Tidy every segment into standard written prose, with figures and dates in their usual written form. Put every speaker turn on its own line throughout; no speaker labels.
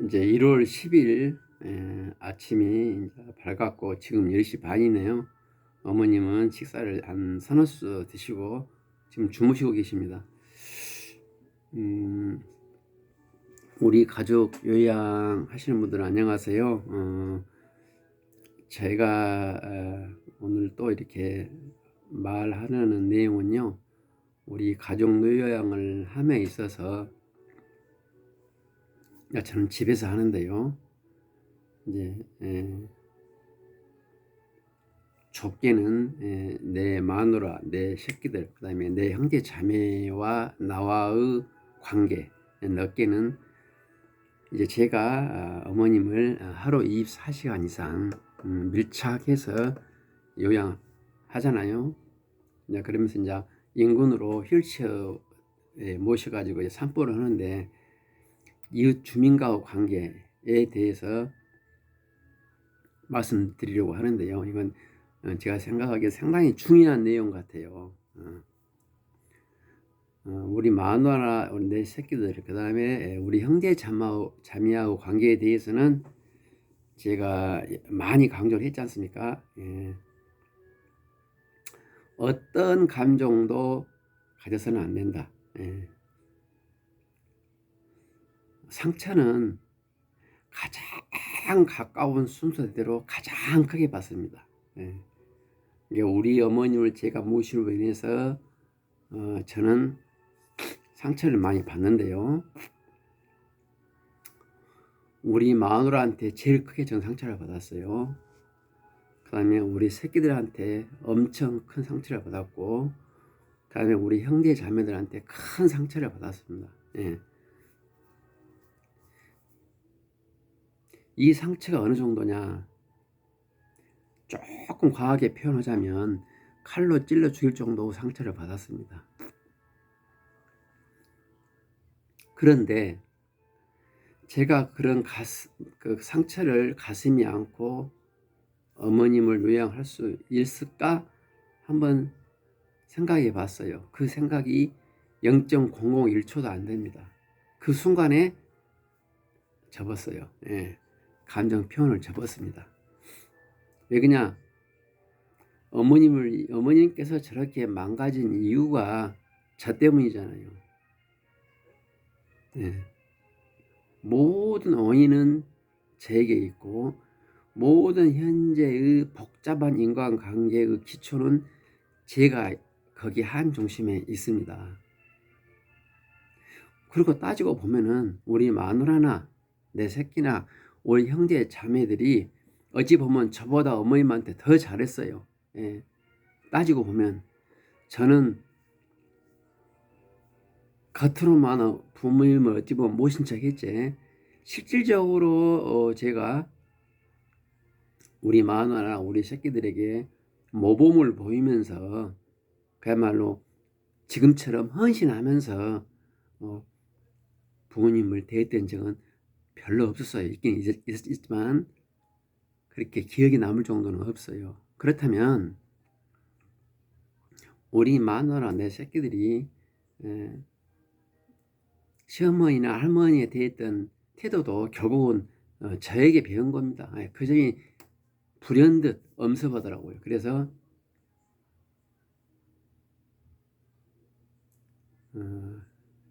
이제 1월 10일 아침이 이제 밝았고 지금 10시 반이네요. 어머님은 식사를 한 서너 수 드시고 지금 주무시고 계십니다. 우리 가족 요양하시는 분들 안녕하세요. 제가 오늘 또 이렇게 말하는 내용은요, 우리 가족 요양을 함에 있어서 저는 집에서 하는데요. 이제 좁게는 내 마누라, 내 새끼들, 그 다음에 내 형제 자매와 나와의 관계, 넓게는 이제 제가 어머님을 하루 24시간 이상 밀착해서 요양하잖아요. 이제 그러면서 이제 인근으로 휠체어에 모셔가지고 산보를 하는데, 이웃 주민과의 관계에 대해서 말씀드리려고 하는데요. 이건 제가 생각하기에 상당히 중요한 내용 같아요. 우리 마누라, 우리 내 새끼들, 그 다음에 우리 형제 자매하고 관계에 대해서는 제가 많이 강조를 했지 않습니까? 어떤 감정도 가져서는 안 된다. 상처는 가장 가까운 순서대로 가장 크게 받습니다. 우리 어머님을 제가 모시로 인해서 저는 상처를 많이 받는데요. 우리 마누라한테 제일 크게 저는 상처를 받았어요. 그 다음에 우리 새끼들한테 엄청 큰 상처를 받았고, 그 다음에 우리 형제 자매들한테 큰 상처를 받았습니다. 이 상처가 어느 정도냐, 조금 과하게 표현하자면 칼로 찔러 죽일 정도 상처를 받았습니다. 그런데 제가 그런 그 상처를 가슴이 안고 어머님을 요양할 수 있을까 한번 생각해 봤어요. 그 생각이 0.001초도 안 됩니다. 그 순간에 접었어요. 감정 표현을 접었습니다. 왜 그냥 어머님께서 저렇게 망가진 이유가 저 때문이잖아요. 모든 원인은 제게 있고, 모든 현재의 복잡한 인간관계의 기초는 제가 거기 한 중심에 있습니다. 그리고 따지고 보면은 우리 마누라나 내 새끼나 우리 형제 자매들이 어찌 보면 저보다 어머님한테 더 잘했어요. 따지고 보면 저는 겉으로만 부모님을 어찌 보면 모신 척 했지, 실질적으로 제가 우리 마누라나 우리 새끼들에게 모범을 보이면서 그야말로 지금처럼 헌신하면서 부모님을 대했던 적은 별로 없었어요. 있긴 있지만 그렇게 기억에 남을 정도는 없어요. 그렇다면 우리 마누라 내 새끼들이 시어머니나 할머니에 대했던 태도도 결국은 저에게 배운 겁니다. 그 점이 불현듯 엄습하더라고요. 그래서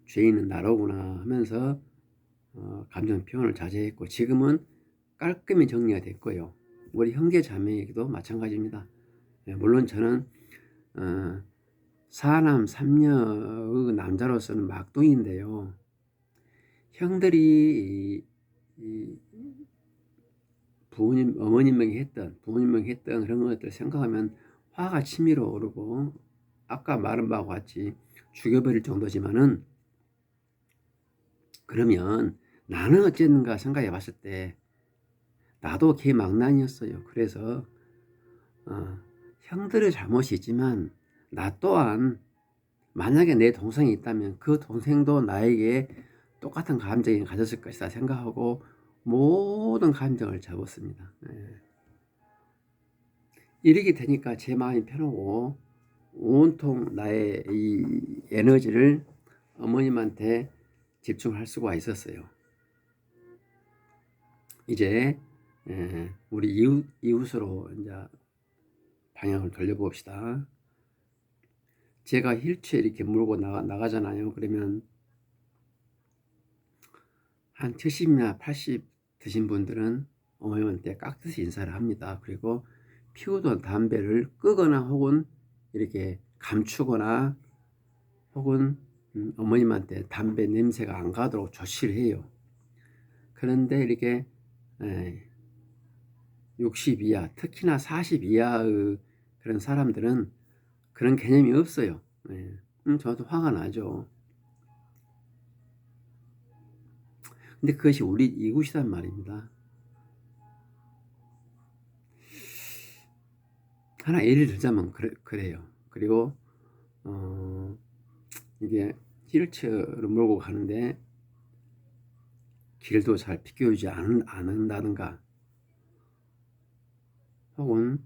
죄인은 나로구나 하면서 감정 표현을 자제했고, 지금은 깔끔히 정리가 됐고요. 우리 형제 자매에게도 마찬가지입니다. 물론 저는 사남 삼녀의 남자로서는 막둥이인데요. 형들이 부모님에게 했던 그런 것들 생각하면 화가 치밀어 오르고, 아까 말한 바와 같이 죽여버릴 정도지만은, 그러면 나는 어쨌는가 생각해 봤을 때 나도 걔 망난이었어요. 그래서 형들의 잘못이 있지만 나 또한 만약에 내 동생이 있다면 그 동생도 나에게 똑같은 감정이 가졌을 것이다 생각하고 모든 감정을 접었습니다. 이렇게 되니까 제 마음이 편하고 온통 나의 이 에너지를 어머님한테 집중할 수가 있었어요. 이제 우리 이웃으로 이제 방향을 돌려봅시다. 제가 휠체어 이렇게 몰고 나가잖아요. 그러면 한 70이나 80 드신 분들은 어머님한테 깍듯이 인사를 합니다. 그리고 피우던 담배를 끄거나 혹은 이렇게 감추거나 혹은 어머님한테 담배 냄새가 안 가도록 조치를 해요. 그런데 이렇게 60 이하, 특히나 40 이하의 그런 사람들은 그런 개념이 없어요. 저도 화가 나죠. 근데 그것이 우리 이웃이란 말입니다. 하나 예를 들자면 그래요. 그리고 이게 휠체어를 몰고 가는데 길도 잘 비켜주지 않는다든가 혹은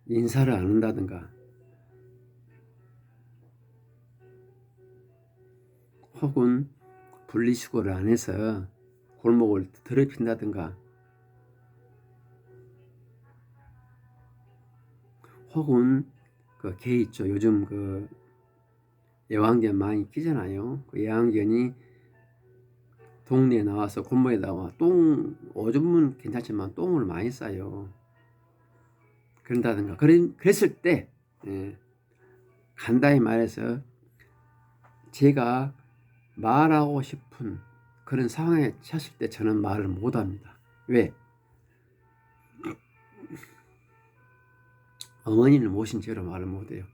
인사를 안 한다든가 혹은 분리수거를 안 해서 골목을 더럽힌다든가 혹은 그 개 있죠. 요즘 그 애완견 많이 끼잖아요. 그 애완견이 동네에 나와서 골목에 나와 오줌은 괜찮지만 똥을 많이 싸요. 그런다든가 그랬을 때 간단히 말해서 제가 말하고 싶은 그런 상황에 처했을 때 저는 말을 못합니다. 왜? 어머니를 모신 채로 말을 못해요.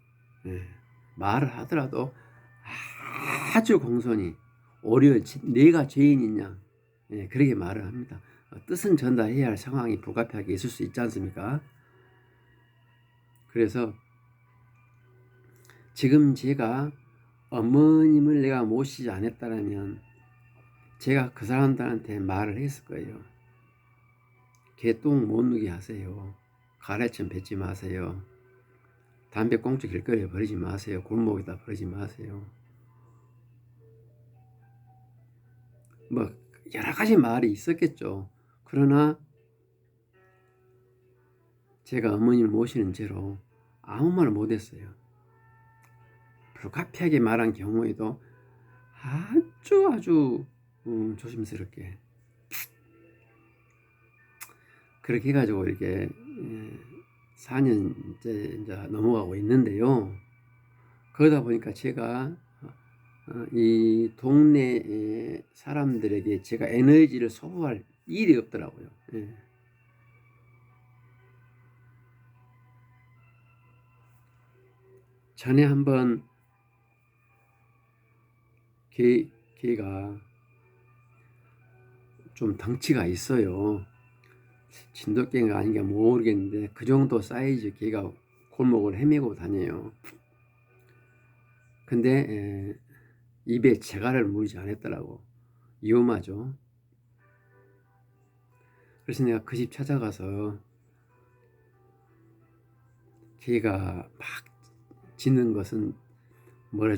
말을 하더라도 아주 공손히 오히려 내가 죄인이냐 그렇게 말을 합니다. 뜻은 전달해야 할 상황이 불가피하게 있을 수 있지 않습니까? 그래서 지금 제가 어머님을 내가 모시지 않았다면 제가 그 사람들한테 말을 했을 거예요. 개똥 못 누게 하세요. 가래점 뱉지 마세요. 담배 꽁초 길거리에 버리지 마세요. 골목에다 버리지 마세요. 뭐 여러 가지 말이 있었겠죠. 그러나 제가 어머님을 모시는 채로 아무 말을 못했어요. 불가피하게 말한 경우에도 아주 조심스럽게 그렇게 해가지고 이렇게 4년째 이제 넘어가고 있는데요. 그러다 보니까 제가 이 동네 사람들에게 제가 에너지를 소모할 일이 없더라고요. 전에 한번 개가 좀 덩치가 있어요. 진돗개가 아닌가 모르겠는데 그 정도 사이즈 개가 골목을 헤매고 다녀요. 근데 입에 재갈을 물지 않았더라고. 위험하죠. 그래서 내가 그 집 찾아가서 개가 막 짖는 것은 뭐라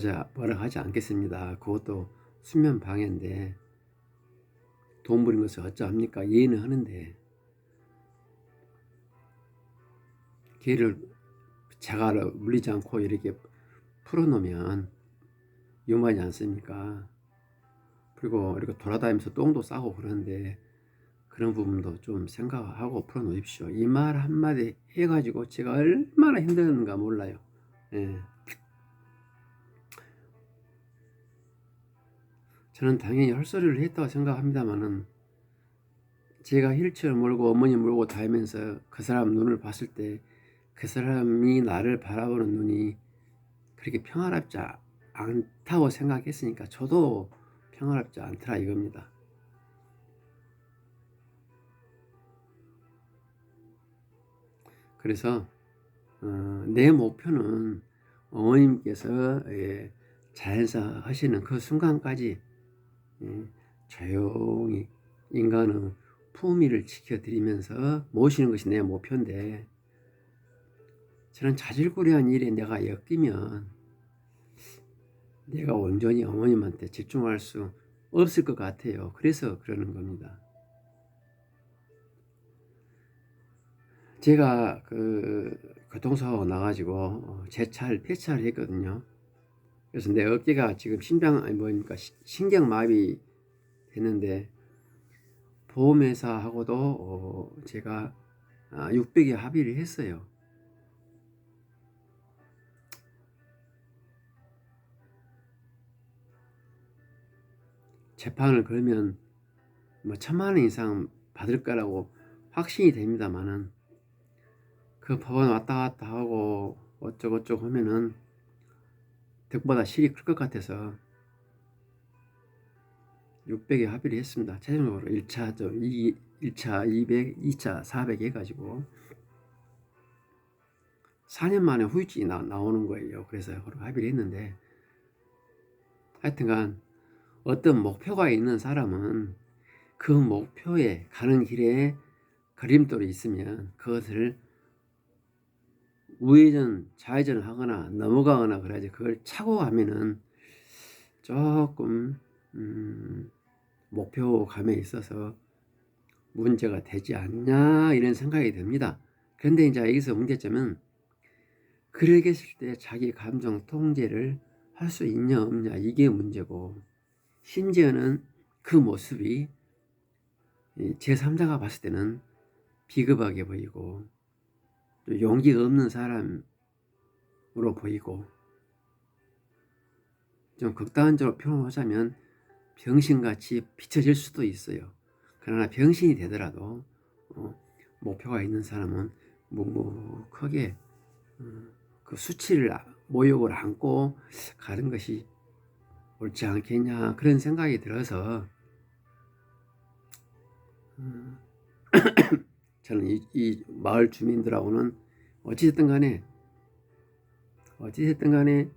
하지 않겠습니다. 그것도 수면 방해인데 동물인 것을 어쩌합니까? 이해는 하는데 개를 재갈을 물리지 않고 이렇게 풀어놓으면 위험하지 않습니까? 그리고 이렇게 돌아다니면서 똥도 싸고 그러는데 그런 부분도 좀 생각하고 풀어놓으십시오. 이 말 한마디 해가지고 제가 얼마나 힘들었는가 몰라요. 저는 당연히 헐소리를 했다고 생각합니다만은 제가 휠체어를 몰고 어머니 몰고 다니면서 그 사람 눈을 봤을 때 그 사람이 나를 바라보는 눈이 그렇게 평화롭지 않다고 생각했으니까 저도 평화롭지 않더라 이겁니다. 그래서 내 목표는 어머님께서 자연사 하시는 그 순간까지 조용히 인간의 품위를 지켜드리면서 모시는 것이 내 목표인데 저는 자질구레한 일에 내가 엮이면 내가 온전히 어머님한테 집중할 수 없을 것 같아요. 그래서 그러는 겁니다. 제가 그 교통사고 나가지고 제 차를 폐차를 했거든요. 그래서 내 어깨가 지금 심장 아니 뭐니까 신경마비 됐는데 보험회사하고도 제가 600에 합의를 했어요. 재판을 걸면 뭐 1000만 원 이상 받을 거라고 확신이 됩니다만은 그 법원 왔다 갔다 하고 어쩌고저쩌고 하면은 득보다 실이 클 것 같아서 600에 합의를 했습니다. 최종적으로 1차 1차 200, 2차 400 해가지고 4년 만에 후유증이 나오는 거예요. 그래서 합의를 했는데 하여튼간 어떤 목표가 있는 사람은 그 목표에 가는 길에 걸림돌이 있으면 그것을 우회전, 좌회전을 하거나 넘어가거나 그래야지 그걸 차고 가면은 조금 목표감에 있어서 문제가 되지 않냐 이런 생각이 듭니다. 그런데 이제 여기서 문제점은 그러게 했을 때 자기 감정 통제를 할 수 있냐 없냐 이게 문제고 심지어는 그 모습이 제3자가 봤을 때는 비겁하게 보이고 또 용기가 없는 사람으로 보이고 좀 극단적으로 표현하자면 병신같이 비춰질 수도 있어요. 그러나 병신이 되더라도 목표가 있는 사람은 묵묵하게 그 수치를 모욕을 안고 가는 것이 옳지 않겠냐 그런 생각이 들어서 저는 이 마을 주민들하고는 어찌됐든 간에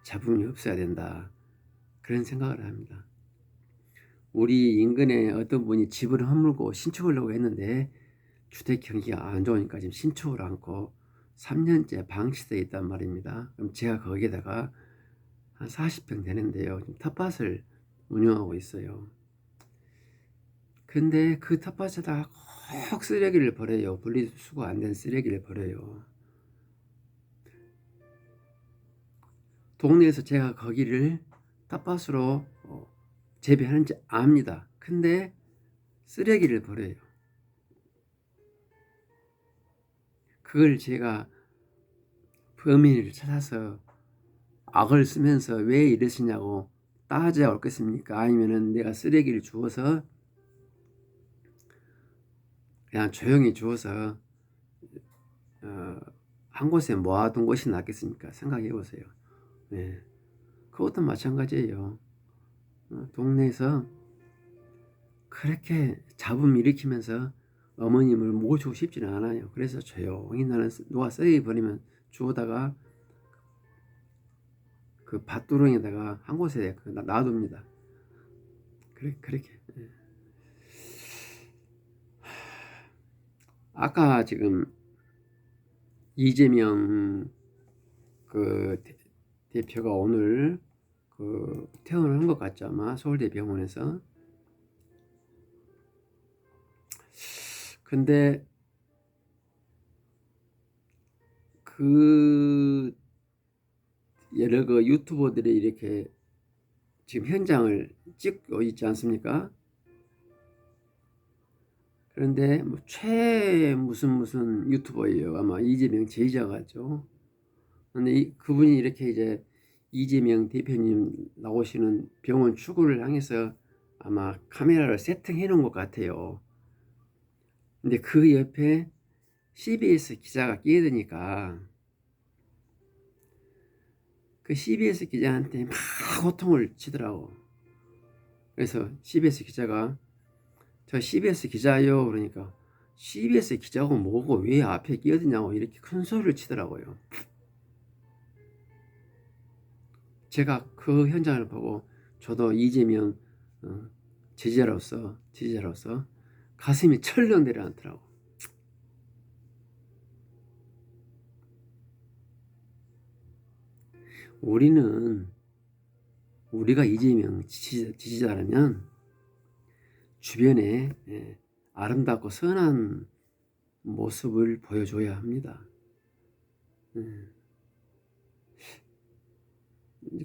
잡음이 없어야 된다 그런 생각을 합니다. 우리 인근에 어떤 분이 집을 허물고 신축을 하려고 했는데 주택 경기가 안 좋으니까 지금 신축을 않고 3년째 방치되어 있단 말입니다. 그럼 제가 거기에다가 한 40평 되는데요. 텃밭을 운영하고 있어요. 근데 그 텃밭에다가 꼭 쓰레기를 버려요. 분리수거 안 된 쓰레기를 버려요. 동네에서 제가 거기를 텃밭으로 재배하는지 압니다. 근데 쓰레기를 버려요. 그걸 제가 범인을 찾아서 악을 쓰면서 왜 이러시냐고 따져야 옳겠습니까? 아니면은 내가 쓰레기를 주워서 그냥 조용히 주워서 한 곳에 모아둔 것이 낫겠습니까? 생각해 보세요. 네. 그것도 마찬가지예요. 동네에서 그렇게 잡음 일으키면서 어머님을 모시고 싶지는 않아요. 그래서 조용히 나는 누가 쓰레기 버리면 주워다가 그 밭두렁에다가 한 곳에 놔둡니다. 그렇게. 아까 지금 이재명 그 대표가 오늘 그 퇴원을 한 것 같죠 아마 서울대 병원에서. 근데 그 여러 그 유튜버들이 이렇게 지금 현장을 찍고 있지 않습니까? 그런데 뭐 무슨 유튜버예요. 아마 이재명 제자가죠. 근데 그분이 이렇게 이제 이재명 대표님 나오시는 병원 출구를 향해서 아마 카메라를 세팅해 놓은 것 같아요. 근데 그 옆에 CBS 기자가 끼어드니까 그 CBS 기자한테 막 호통을 치더라고. 그래서 CBS 기자가 저 CBS 기자요 그러니까 CBS 기자고 뭐고 왜 앞에 끼어드냐고 이렇게 큰 소리를 치더라고요. 제가 그 현장을 보고 저도 이재명 지지자로서 가슴이 철렁 내려앉더라고. 우리는 우리가 이재명 지지자라면 주변에 아름답고 선한 모습을 보여줘야 합니다.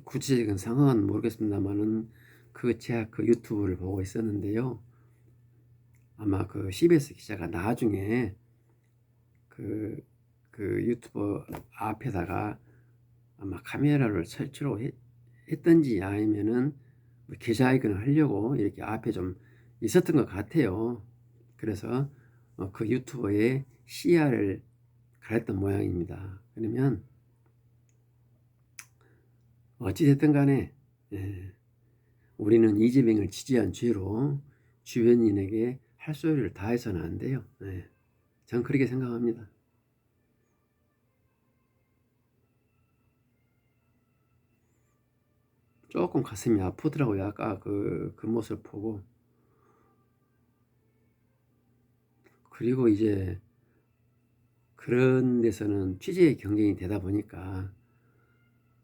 구체적인 상황은 모르겠습니다만은 제가 그 유튜브를 보고 있었는데요. 아마 그 CBS 기자가 나중에 그 유튜브 앞에다가 아마 카메라를 설치로 했던지 아니면은 뭐 기자회견을 하려고 이렇게 앞에 좀 있었던 것 같아요. 그래서 그 유튜브에 시야를 가렸던 모양입니다. 그러면 어찌됐든 간에 우리는 이재명을 지지한 죄로 주변인에게 할 소리를 다 해서는 안 돼요. 전 그렇게 생각합니다. 조금 가슴이 아프더라고요. 아까 그 모습을 보고. 그리고 이제 그런 데서는 취재 경쟁이 되다 보니까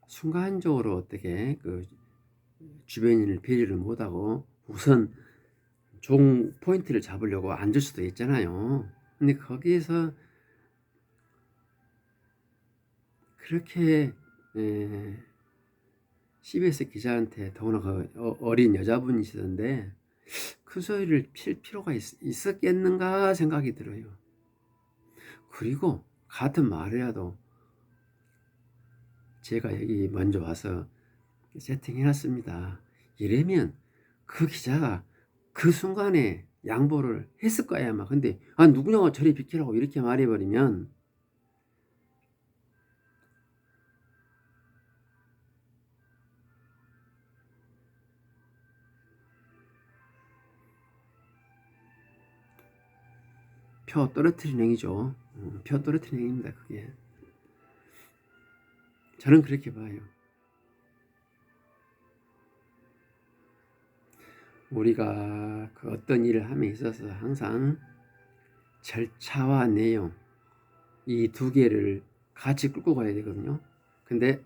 순간적으로 어떻게 그 주변인을 배려를 못하고 우선 종 포인트를 잡으려고 앉을 수도 있잖아요. 근데 거기에서 그렇게 CBS 기자한테 더구나 그 어린 여자분이시던데 큰 소리를 필 필요가 있었겠는가 생각이 들어요. 그리고 같은 말이라도 제가 여기 먼저 와서 세팅해놨습니다. 이러면 그 기자가 그 순간에 양보를 했을 거야 아마. 근데 누구냐고 저리 비키라고 이렇게 말해버리면 표 떨어뜨리는 행위죠. 표 떨어뜨리는 행위입니다. 그게 저는 그렇게 봐요. 우리가 그 어떤 일을 함에 있어서 항상 절차와 내용 이 두 개를 같이 끌고 가야 되거든요. 근데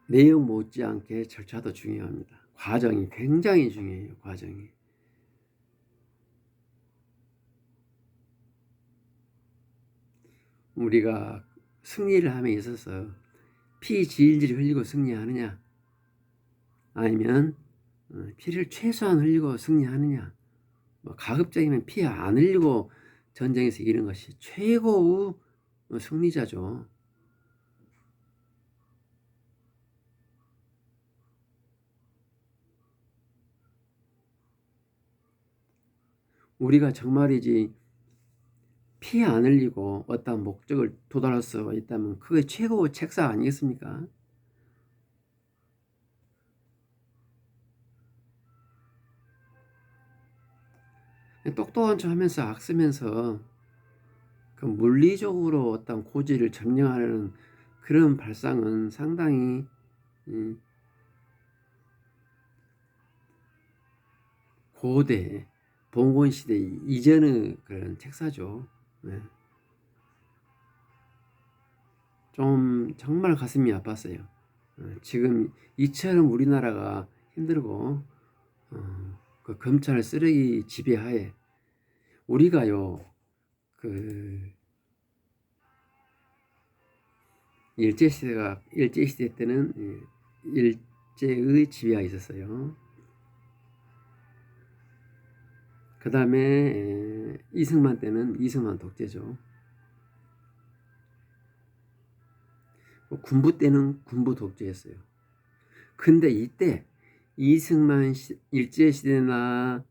내용 못지않게 절차도 중요합니다. 과정이 굉장히 중요해요. 과정이. 우리가 승리를 함에 있어서 피 질질 흘리고 승리하느냐 아니면 피를 최소한 흘리고 승리하느냐, 뭐 가급적이면 피 안 흘리고 전쟁에서 이기는 것이 최고의 승리자죠. 우리가 정말이지 피 안 흘리고 어떤 목적을 도달할 수 있다면 그게 최고의 책사 아니겠습니까? 똑똑한 척 하면서 악쓰면서 그 물리적으로 어떤 고지를 점령하는 그런 발상은 상당히 고대 봉건 시대 이전의 그런 책사죠. 네. 좀 정말 가슴이 아팠어요. 지금 이처럼 우리나라가 힘들고 그 검찰 쓰레기 지배하에 우리가요 그 일제시대 때는 일제의 지배가 있었어요. 그 다음에 이승만 때는 이승만 독재죠. 군부 때는 군부 독재였어요. 근데 이때 이승만 일제 시대나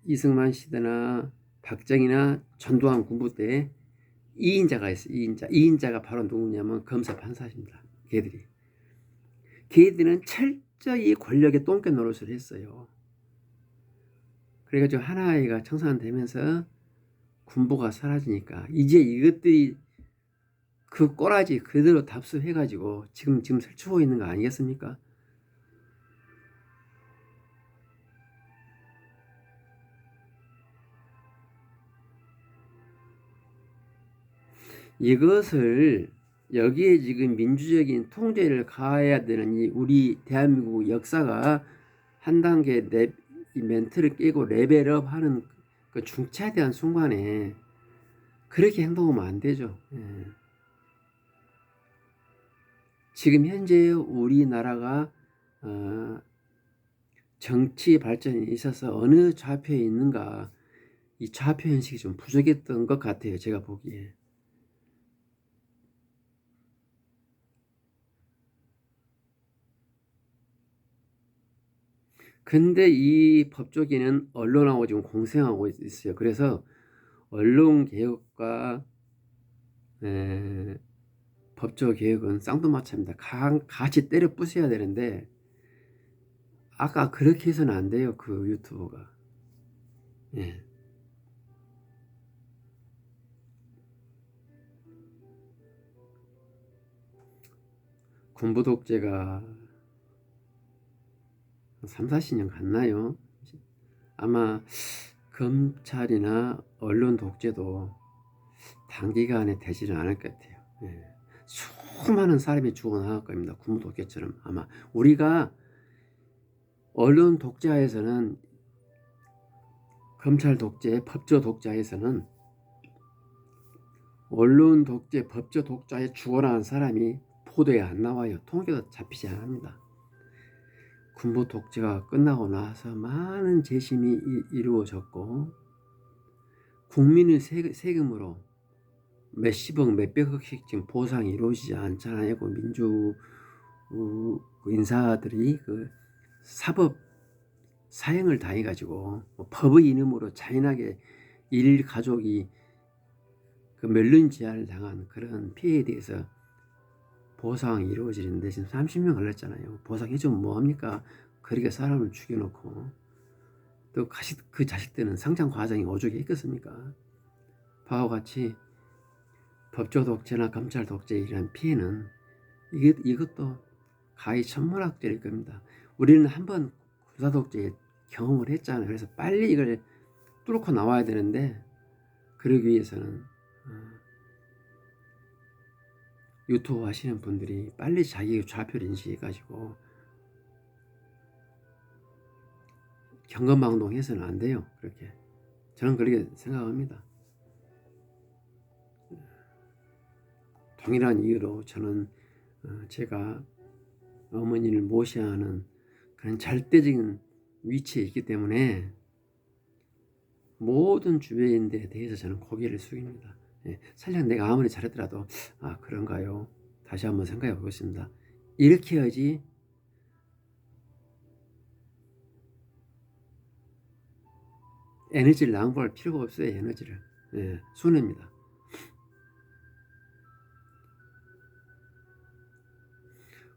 이승만 시대나 박정희나 전두환 군부 때 2인자가 있어요. 2인자가 바로 누구냐면 검사 판사입니다. 걔들은 철저히 권력의 똥개 노릇을 했어요. 그래가지고 하나이가 청산되면서 군부가 사라지니까 이제 이것들이 그 꼬라지 그대로 답습해가지고 지금 설치고 있는 거 아니겠습니까? 이것을 여기에 지금 민주적인 통제를 가해야 되는 이 우리 대한민국 역사가 한 단계 이 멘트를 깨고 레벨업 하는 그 중차대한 순간에 그렇게 행동하면 안 되죠. 예. 지금 현재 우리나라가 정치 발전에 있어서 어느 좌표에 있는가, 이 좌표 인식이 좀 부족했던 것 같아요. 제가 보기에. 근데 이 법조계는 언론하고 지금 공생하고 있어요. 그래서 언론 개혁과 법조 개혁은 쌍두마차입니다. 같이 때려 부숴야 되는데 아까 그렇게 해서는 안 돼요. 그 유튜버가. 예. 군부 독재가 3, 40년 갔나요? 아마 검찰이나 언론 독재도 단기간에 되지는 않을 것 같아요. 예. 수많은 사람이 죽어나갈 겁니다. 군부 독재처럼. 아마 우리가 언론 독재에서는, 검찰 독재, 법조 독재에서는 언론 독재, 법조 독재에 죽어나간 사람이 보도에 안 나와요. 통계도 잡히지 않습니다. 군부 독재가 끝나고 나서 많은 재심이 이루어졌고 국민의 세금으로 몇십억, 몇백억씩 지금 보상이 이루어지지 않잖아요. 그 민주 인사들이 그 사법 사형을 당해가지고 법의 이름으로 잔인하게 일 가족이 그 멸륜 제한을 당한 그런 피해에 대해서 보상이 이루어지는데 지금 30년 걸렸잖아요. 보상해주면 뭐합니까? 그렇게 사람을 죽여놓고 또 그 자식들은 성장 과정이 오죽에 있겠습니까? 바와 같이 법조 독재나 검찰 독재에 이런 피해는 이것도 가히 천문학적일 겁니다. 우리는 한번 군사 독재 경험을 했잖아요. 그래서 빨리 이걸 뚫고 나와야 되는데 그러기 위해서는 유튜브 하시는 분들이 빨리 자기 좌표를 인식해가지고 경건망동해서는 안 돼요. 그렇게 저는 그렇게 생각합니다. 동일한 이유로 저는 제가 어머니를 모셔야 하는 그런 절대적인 위치에 있기 때문에 모든 주변인들에 대해서 저는 고개를 숙입니다. 설령 내가 아무리 잘했더라도 그런가요? 다시 한번 생각해 보겠습니다. 이렇게 해야지 에너지를 낭비할 필요가 없어요. 에너지를. 손해입니다.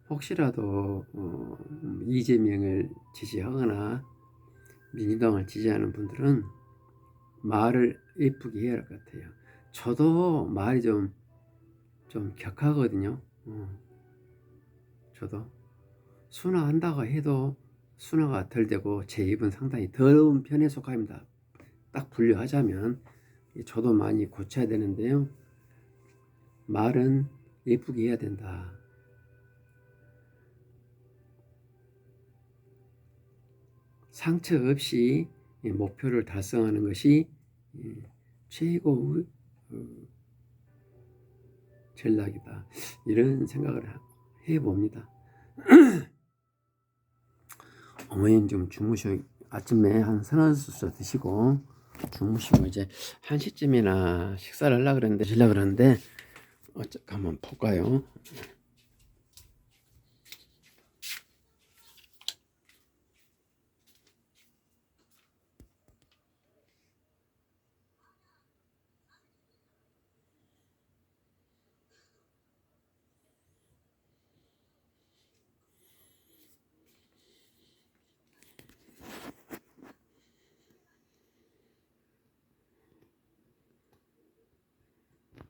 혹시라도 이재명을 지지하거나 민주당을 지지하는 분들은 말을 예쁘게 해야 할 것 같아요. 저도 말이 좀 격하거든요. 저도 순화한다고 해도 순화가 덜 되고 제 입은 상당히 더러운 편에 속합니다. 딱 분류하자면 저도 많이 고쳐야 되는데요. 말은 예쁘게 해야 된다. 상처 없이 목표를 달성하는 것이 최고의 전략이다. 이런 생각을 해봅니다. 어머님 좀 주무시고 아침에 한 서너 수 드시고 주무시고 이제 1시쯤이나 식사를 하려고 그랬는데 한번 볼까요?